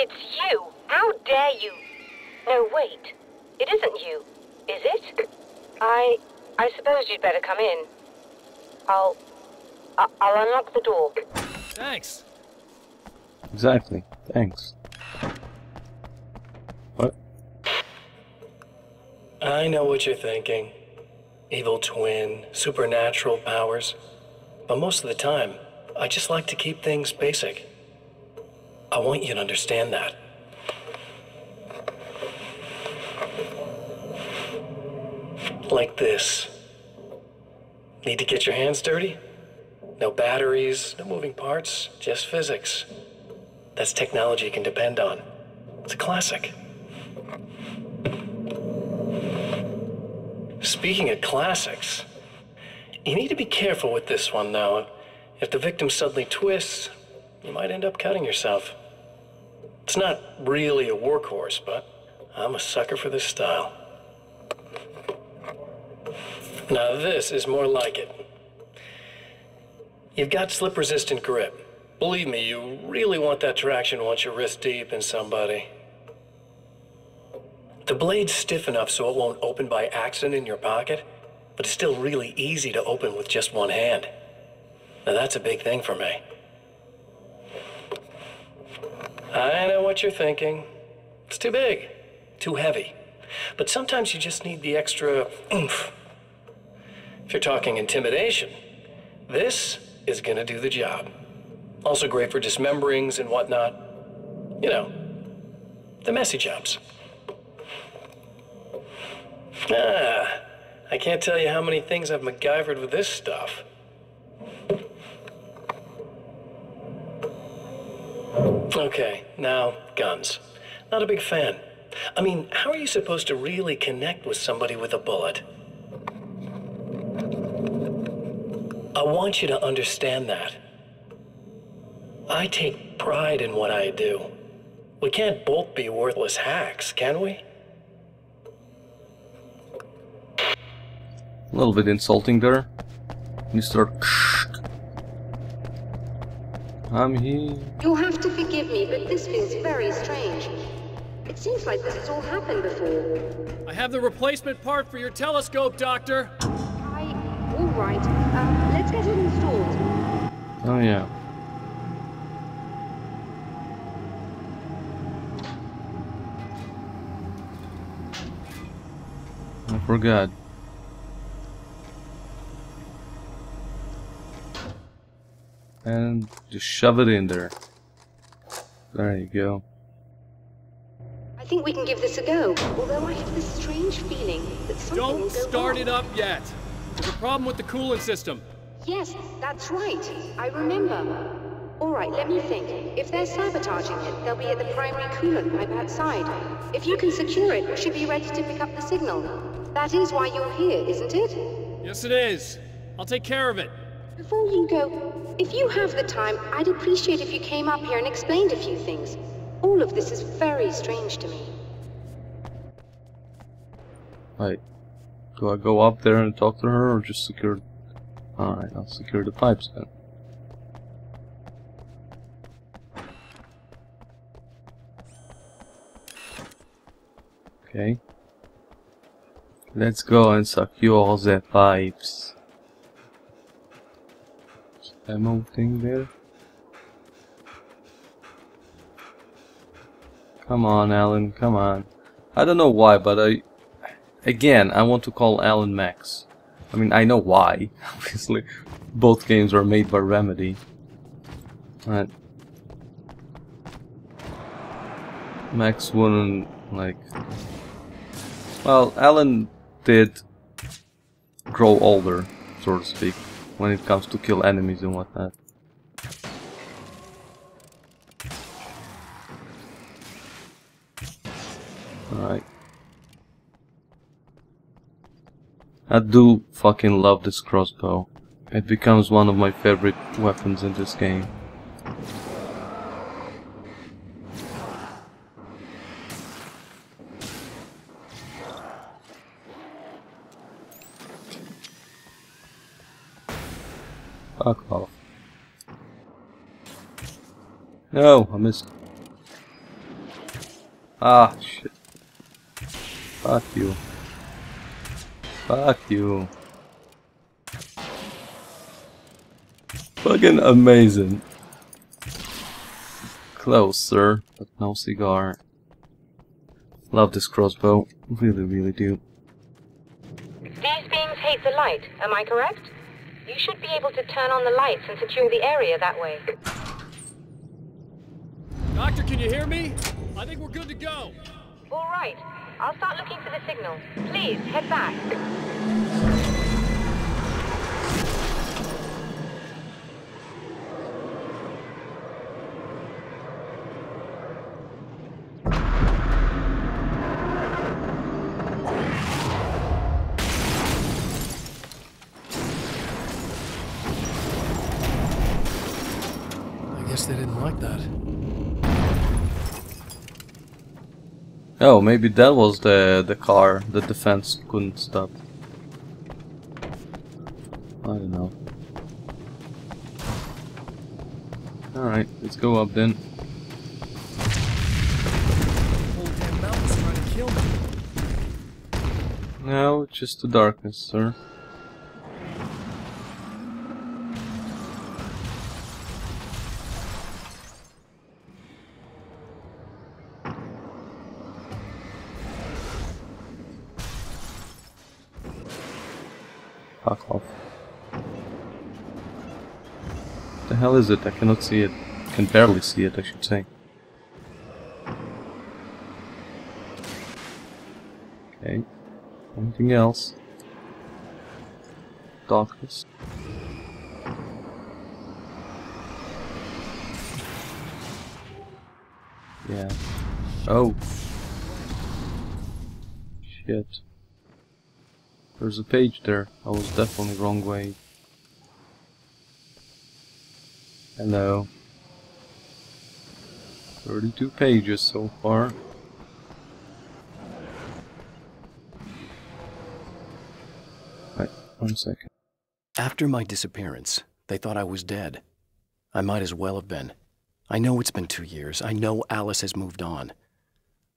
It's you! How dare you! No, wait. It isn't you, is it? I suppose you'd better come in. I'll unlock the door. Thanks. Exactly. Thanks. What? I know what you're thinking. Evil twin, supernatural powers. But most of the time, I just like to keep things basic. I want you to understand that. Like this. Need to get your hands dirty? No batteries, no moving parts, just physics. That's technology you can depend on. It's a classic. Speaking of classics, you need to be careful with this one, though. If the victim suddenly twists, you might end up cutting yourself. It's not really a workhorse, but I'm a sucker for this style. Now this is more like it. You've got slip-resistant grip. Believe me, you really want that traction once you're wrist deep in somebody. The blade's stiff enough so it won't open by accident in your pocket, but it's still really easy to open with just one hand. Now that's a big thing for me. I know what you're thinking. It's too big, too heavy. But sometimes you just need the extra oomph. If you're talking intimidation, this is gonna do the job. Also great for dismemberings and whatnot. You know, the messy jobs. I can't tell you how many things I've MacGyvered with this stuff. Okay, now, guns. Not a big fan. I mean, how are you supposed to really connect with somebody with a bullet? I want you to understand that. I take pride in what I do. We can't both be worthless hacks, can we? A little bit insulting there. Mr. I'm here. You'll have to forgive me, but this feels very strange. It seems like this has all happened before. I have the replacement part for your telescope, Doctor. All right. Let's get it installed. Oh yeah. I forgot. And just shove it in there. There you go. I think we can give this a go, although I have this strange feeling that something will go Don't start wrong. it up yet. There's a problem with the coolant system. Yes, that's right. I remember. All right, let me think. If they're sabotaging it, they'll be at the primary coolant pipe outside. If you can secure it, we should be ready to pick up the signal. That is why you're here, isn't it? Yes, it is. I'll take care of it. Before you go, if you have the time, I'd appreciate if you came up here and explained a few things. All of this is very strange to me. Right. Do I go up there and talk to her or just secure... Alright, I'll secure the pipes then. Okay. Let's go and secure the pipes. Ammo thing there. Come on, Alan, come on. I don't know why, but I want to call Alan Max. I mean, I know why. Obviously, both games are made by Remedy. But Max wouldn't, like... Well, Alan did grow older, so to speak, when it comes to kill enemies and whatnot. Alright. I do fucking love this crossbow. It becomes one of my favorite weapons in this game. Fuck off. No, I missed. Ah, shit. Fuck you. Fuck you. Fucking amazing. Close, sir, but no cigar. Love this crossbow. Really, really do. These beings hate the light, am I correct? You should be able to turn on the lights and secure the area that way. Doctor, can you hear me? I think we're good to go. All right. I'll start looking for the signal. Please, head back. I guess they didn't like that. Oh, maybe that was the car the defense couldn't stop. I don't know. Alright, let's go up then. Whole damn mountain's trying to kill me. No, just the darkness, sir. Fuck off. What the hell is it? I cannot see it. I can barely see it, I should say. Okay. Anything else? Darkness. Yeah. Oh. Shit. There's a page there. I was definitely wrong way. Hello. 32 pages so far. Right, 1 second. After my disappearance, they thought I was dead. I might as well have been. I know it's been 2 years. I know Alice has moved on.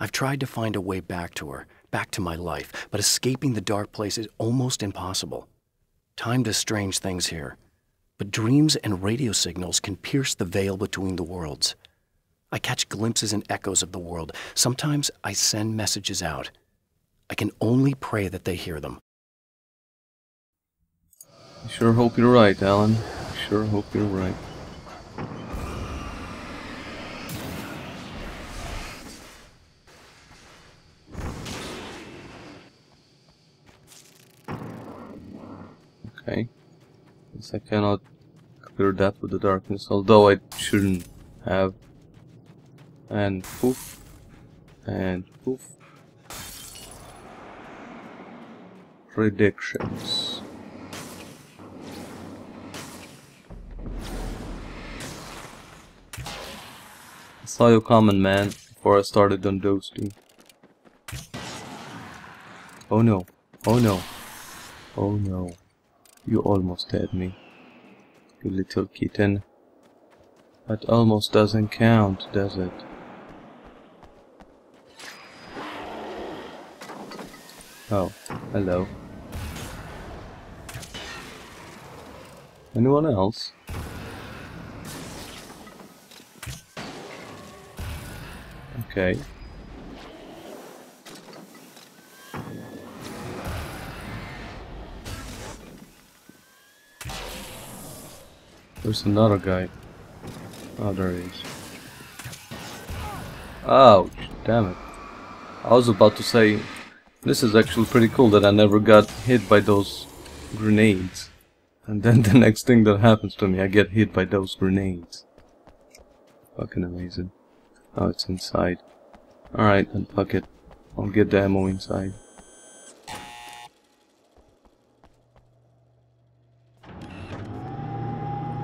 I've tried to find a way back to her, back to my life, but escaping the dark place is almost impossible. Time does strange things here, but dreams and radio signals can pierce the veil between the worlds. I catch glimpses and echoes of the world. Sometimes I send messages out. I can only pray that they hear them. I sure hope you're right, Alan. I sure hope you're right. Okay. Guess I cannot clear that with the darkness, although I shouldn't have. And poof. And poof. Predictions. I saw you coming, man, before I started on those two. Oh no. Oh no. Oh no. You almost had me, you little kitten. That almost doesn't count, does it? Oh, hello. Anyone else? Okay. There's another guy. Oh, there he is. Ouch, damn it. I was about to say, this is actually pretty cool that I never got hit by those grenades. And then the next thing that happens to me, I get hit by those grenades. Fucking amazing. Oh, it's inside. Alright, then fuck it. I'll get the ammo inside.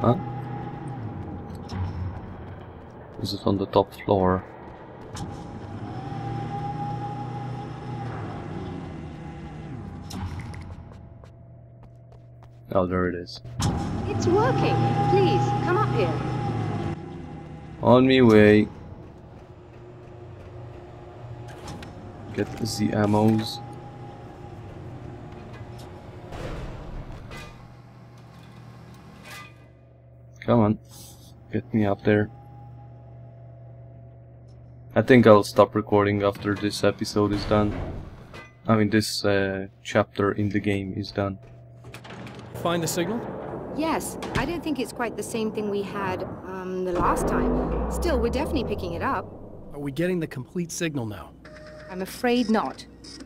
Huh? Is it on the top floor? Oh, there it is. It's working. Please, come up here. On me way. Get the ammos. Come on, get me up there. I think I'll stop recording after this episode is done. I mean, this chapter in the game is done. Find the signal? Yes, I don't think it's quite the same thing we had, the last time. Still, we're definitely picking it up. Are we getting the complete signal now? I'm afraid not.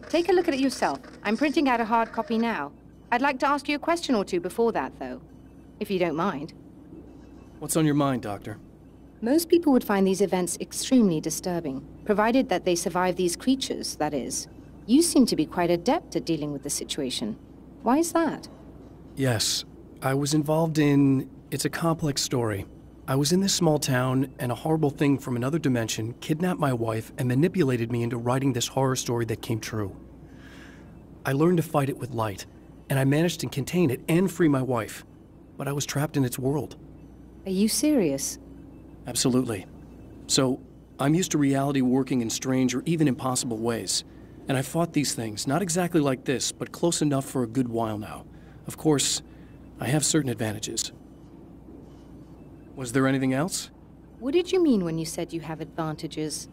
Take a look at it yourself. I'm printing out a hard copy now. I'd like to ask you a question or two before that, though. If you don't mind. What's on your mind, Doctor? Most people would find these events extremely disturbing, provided that they survive these creatures, that is. You seem to be quite adept at dealing with the situation. Why is that? Yes, I was involved in... It's a complex story. I was in this small town, and a horrible thing from another dimension kidnapped my wife and manipulated me into writing this horror story that came true. I learned to fight it with light, and I managed to contain it and free my wife. But I was trapped in its world. Are you serious? Absolutely. So, I'm used to reality working in strange or even impossible ways. And I fought these things, not exactly like this, but close enough for a good while now. Of course, I have certain advantages. Was there anything else? What did you mean when you said you have advantages?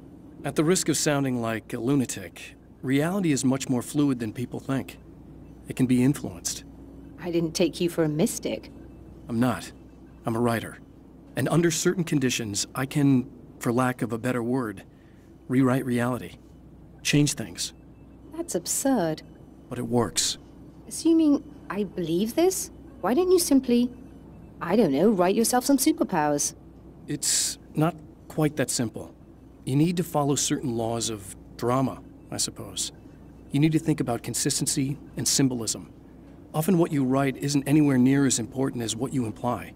At the risk of sounding like a lunatic, reality is much more fluid than people think. It can be influenced. I didn't take you for a mystic. I'm not. I'm a writer. And under certain conditions, I can, for lack of a better word, rewrite reality. Change things. That's absurd. But it works. Assuming I believe this, why don't you simply, I don't know, write yourself some superpowers? It's not quite that simple. You need to follow certain laws of drama, I suppose. You need to think about consistency and symbolism. Often what you write isn't anywhere near as important as what you imply.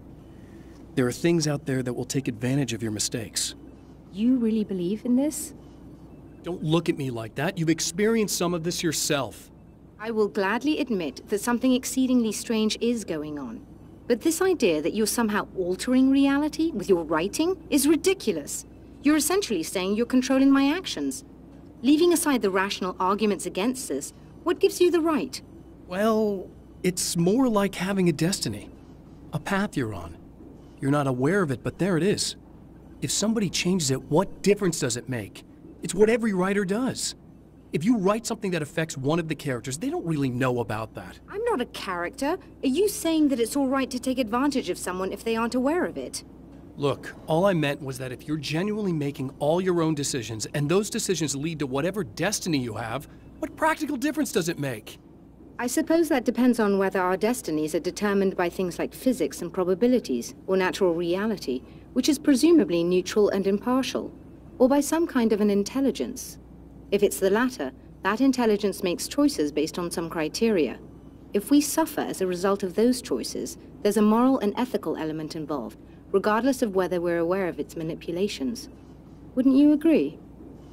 There are things out there that will take advantage of your mistakes. You really believe in this? Don't look at me like that. You've experienced some of this yourself. I will gladly admit that something exceedingly strange is going on. But this idea that you're somehow altering reality with your writing is ridiculous. You're essentially saying you're controlling my actions. Leaving aside the rational arguments against this, what gives you the right? Well, it's more like having a destiny. A path you're on. You're not aware of it, but there it is. If somebody changes it, what difference does it make? It's what every writer does. If you write something that affects one of the characters, they don't really know about that. I'm not a character. Are you saying that it's all right to take advantage of someone if they aren't aware of it? Look, all I meant was that if you're genuinely making all your own decisions, and those decisions lead to whatever destiny you have, what practical difference does it make? I suppose that depends on whether our destinies are determined by things like physics and probabilities, or natural reality, which is presumably neutral and impartial, or by some kind of an intelligence. If it's the latter, that intelligence makes choices based on some criteria. If we suffer as a result of those choices, there's a moral and ethical element involved, regardless of whether we're aware of its manipulations. Wouldn't you agree?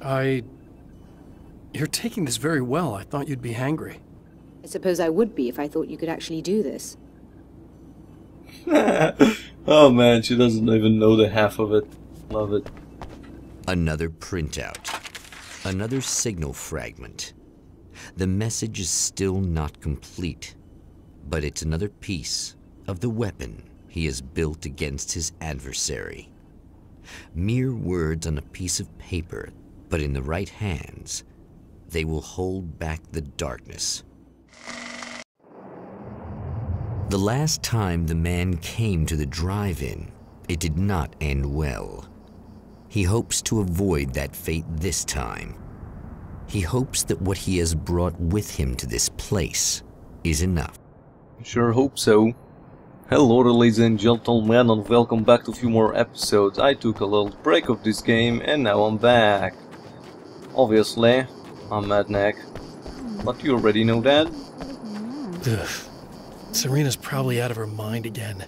You're taking this very well. I thought you'd be hangry. I suppose I would be if I thought you could actually do this. Oh man, she doesn't even know the half of it. Love it. Another printout. Another signal fragment. The message is still not complete, but it's another piece of the weapon he has built against his adversary. Mere words on a piece of paper, but in the right hands, they will hold back the darkness. The last time the man came to the drive-in, it did not end well. He hopes to avoid that fate this time. He hopes that what he has brought with him to this place is enough. Sure hope so. Hello ladies and gentlemen, and welcome back to a few more episodes. I took a little break of this game and now I'm back. Obviously, I'm Madneck, but you already know that. Ugh. Serena's probably out of her mind again.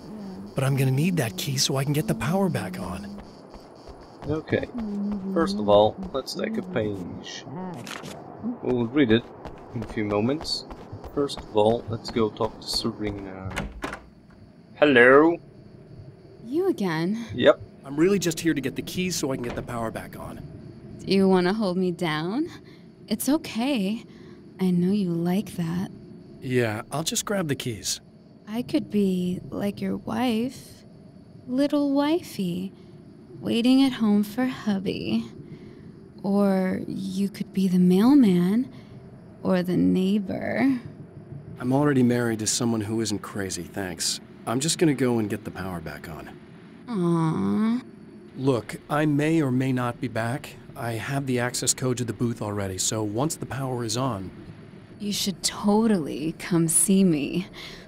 But I'm gonna need that key so I can get the power back on. Okay, first of all, let's take a page. We'll read it in a few moments. First of all, let's go talk to Serena. Hello? You again? Yep. I'm really just here to get the keys so I can get the power back on. Do you want to hold me down? It's okay. I know you like that. Yeah, I'll just grab the keys. I could be like your wife, little wifey, waiting at home for hubby. Or you could be the mailman, or the neighbor. I'm already married to someone who isn't crazy, thanks. I'm just gonna go and get the power back on. Aww. Look, I may or may not be back. I have the access code to the booth already, so once the power is on... You should totally come see me.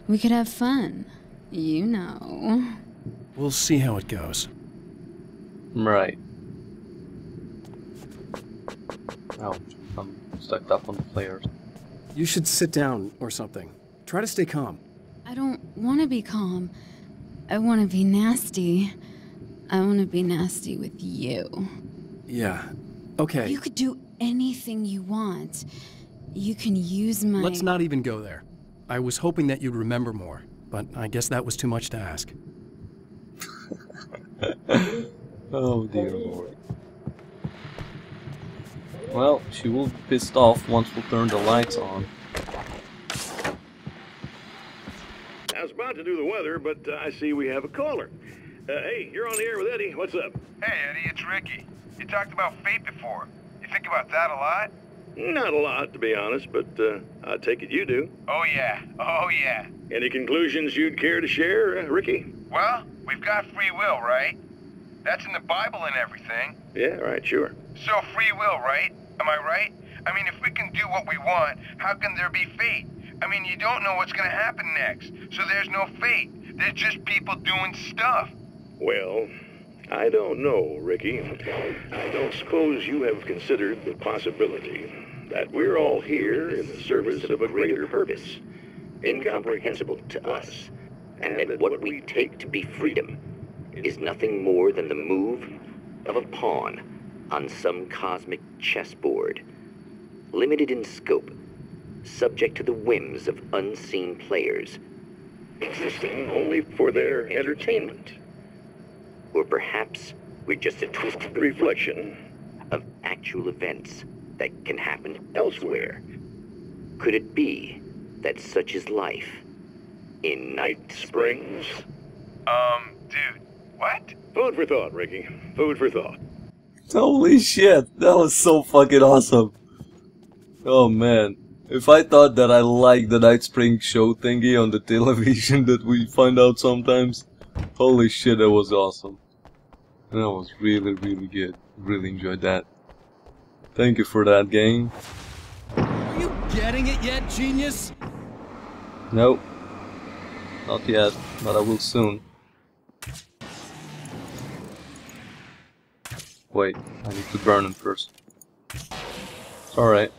We could have fun. You know. We'll see how it goes. Right. Ouch, I'm stuck up on the players. You should sit down or something. Try to stay calm. I don't want to be calm. I want to be nasty. I want to be nasty with you. Yeah, okay. You could do anything you want. You can use my... Let's not even go there. I was hoping that you'd remember more, but I guess that was too much to ask. Oh dear lord. Well, she will be pissed off once we turn the lights on. I was about to do the weather, but I see we have a caller. Hey, you're on the air with Eddie. What's up? Hey, Eddie, it's Ricky. You talked about fate before. You think about that a lot? Not a lot, to be honest, but I take it you do. Oh, yeah. Oh, yeah. Any conclusions you'd care to share, Ricky? Well, we've got free will, right? That's in the Bible and everything. Yeah, right, sure. So free will, right? Am I right? I mean, if we can do what we want, how can there be fate? I mean, you don't know what's going to happen next, so there's no fate. There's just people doing stuff. Well, I don't know, Ricky. I don't suppose you have considered the possibility that we're all here in the service of a greater purpose, incomprehensible to us, and that what we take to be freedom is nothing more than the move of a pawn on some cosmic chessboard, limited in scope, subject to the whims of unseen players, existing only for their entertainment. Or perhaps we're just a twisted reflection of actual events that can happen elsewhere. Could it be that such is life in Night Springs? Dude, what? Food for thought, Ricky. Food for thought. Holy shit, that was so fucking awesome. Oh man, if I thought that I liked the Night Spring show thingy on the television that we find out sometimes, holy shit, that was awesome. That was really, really good. Really enjoyed that. Thank you for that, game. Are you getting it yet, genius? Nope. Not yet, but I will soon. Wait, I need to burn him first. Alright.